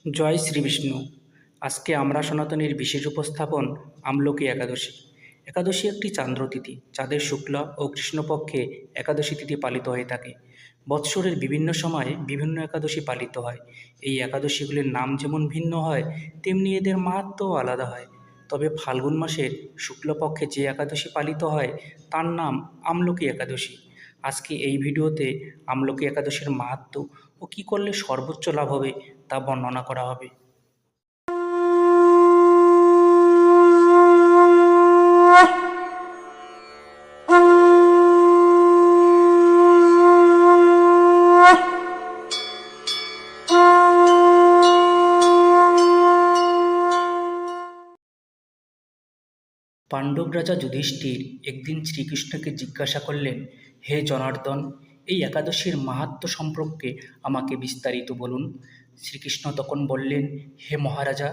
জয় শ্রীবিষ্ণু। আজকে আমরা সনাতনীর বিশেষ উপস্থাপন আমলকি একাদশী। একাদশী একটি চান্দ্রতিথি, চাঁদের শুক্লা ও কৃষ্ণপক্ষে একাদশী তিথি পালিত হয়ে থাকে। বৎসরের বিভিন্ন সময়ে বিভিন্ন একাদশী পালিত হয়। এই একাদশীগুলির নাম যেমন ভিন্ন হয়, তেমনি এদের মাহাত্ম্যও আলাদা হয়। তবে ফাল্গুন মাসের শুক্লপক্ষে যে একাদশী পালিত হয় তার নাম আমলকি একাদশী। আজকে এই ভিডিওতে আমলকি একাদশীর মাহাত্ম্য ও কী করলে সর্বোচ্চ লাভ হবে তা বর্ণনা করা হবে। পাণ্ডব রাজা যুধিষ্ঠির একদিন শ্রীকৃষ্ণকে জিজ্ঞাসা করলেন, হে জনার্দন, এই একাদশীর মাহাত্ম্য সম্পর্কে আমাকে বিস্তারিত বলুন। শ্রীকৃষ্ণ তখন বললেন, হে মহারাজা,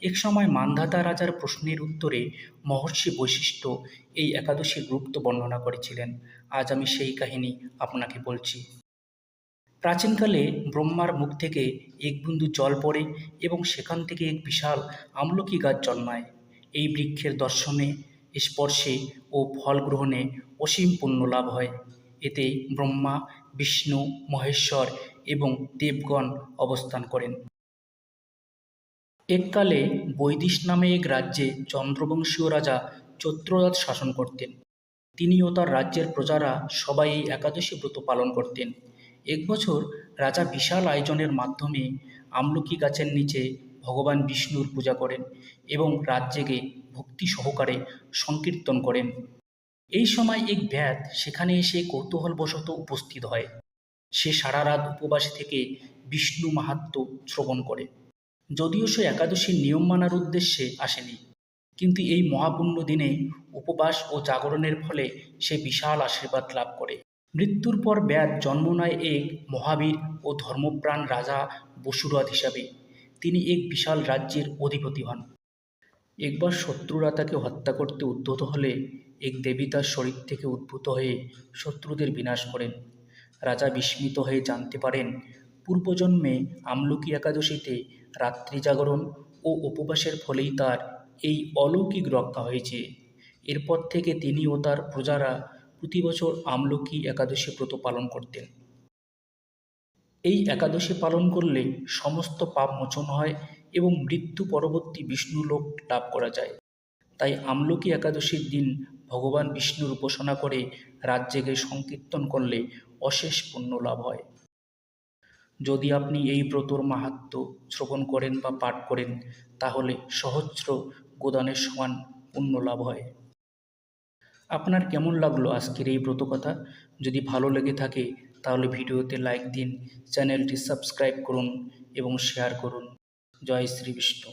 এক সময় মান্ধাতা রাজার প্রশ্নের উত্তরে মহর্ষি বৈশিষ্ট্য এই একাদশীর গুরুত্ব বর্ণনা করেছিলেন। আজ আমি সেই কাহিনী আপনাকে বলছি। প্রাচীনকালে ব্রহ্মার মুখ থেকে এক বিন্দু জল পড়ে এবং সেখান থেকে এক বিশাল আমলকি গাছ জন্মায়। এই বৃক্ষের দর্শনে, স্পর্শে ও ফল গ্রহণে অসীম পুণ্য লাভ হয়। এতে ব্রহ্মা, বিষ্ণু, মহেশ্বর এবং দেবগণ অবস্থান করেন। এককালে বৈদিশ নামে এক রাজ্যে চন্দ্রবংশীয় রাজা চৈত্ররাজ শাসন করতেন। তিনি ও তার রাজ্যের প্রজারা সবাই এই একাদশী ব্রত পালন করতেন। এক বছর রাজা বিশাল আয়োজনের মাধ্যমে আমলকি গাছের নিচে ভগবান বিষ্ণুর পূজা করেন এবং রাত জেগে ভক্তি সহকারে সংকীর্তন করেন। এই সময় এক ব্যাধ সেখানে এসে কৌতূহলবশত উপস্থিত হয়। সে সারা রাত উপবাস থেকে বিষ্ণু মাহাত্ম্য শ্রবণ করে। যদিও সে একাদশীর নিয়ম মানার উদ্দেশ্যে আসেনি, কিন্তু এই মহাপুণ্য দিনে উপবাস ও জাগরণের ফলে সে বিশাল আশীর্বাদ লাভ করে। মৃত্যুর পর ব্যাদ জন্ম নেয় এক মহাবীর ও ধর্মপ্রাণ রাজা বসুরথ হিসাবে। তিনি এক বিশাল রাজ্যের অধিপতি হন। একবার শত্রুরা তাকে হত্যা করতে উদ্যত হলে এক দেবী তার শরীর থেকে উদ্ভূত হয়ে শত্রুদের বিনাশ করেন। রাজা বিস্মিত হয়ে জানতে পারেন, পূর্বজন্মে আমলকি একাদশীতে রাত্রি জাগরণ ও উপবাসের ফলেই তার এই অলৌকিক রক্ষা হয়েছে। এরপর থেকে তিনি ও তার প্রজারা প্রতি বছর আমলকি একাদশী ব্রত পালন করতেন। এই একাদশী পালন করলে সমস্ত পাপ মোচন হয় এবং মৃত্যু পরবর্তী বিষ্ণুলোক লাভ করা যায়। তাই আমলকি একাদশীর দিন ভগবান বিষ্ণুর উপাসনা করে রাত জেগে সংকীর্তন করলে অশেষ পুণ্য লাভ হয়। যদি আপনি এই ব্রতর মাহাত্ম্য শ্রবণ করেন বা পাঠ করেন, তাহলে সহস্র গোদানের সমান পুণ্য লাভ হয়। আপনার কেমন লাগলো আজকের এই ব্রত কথা? যদি ভালো লেগে থাকে তাহলে ভিডিওতে লাইক দিন, চ্যানেলটি সাবস্ক্রাইব করুন এবং শেয়ার করুন। জয় শ্রী বিষ্ণু।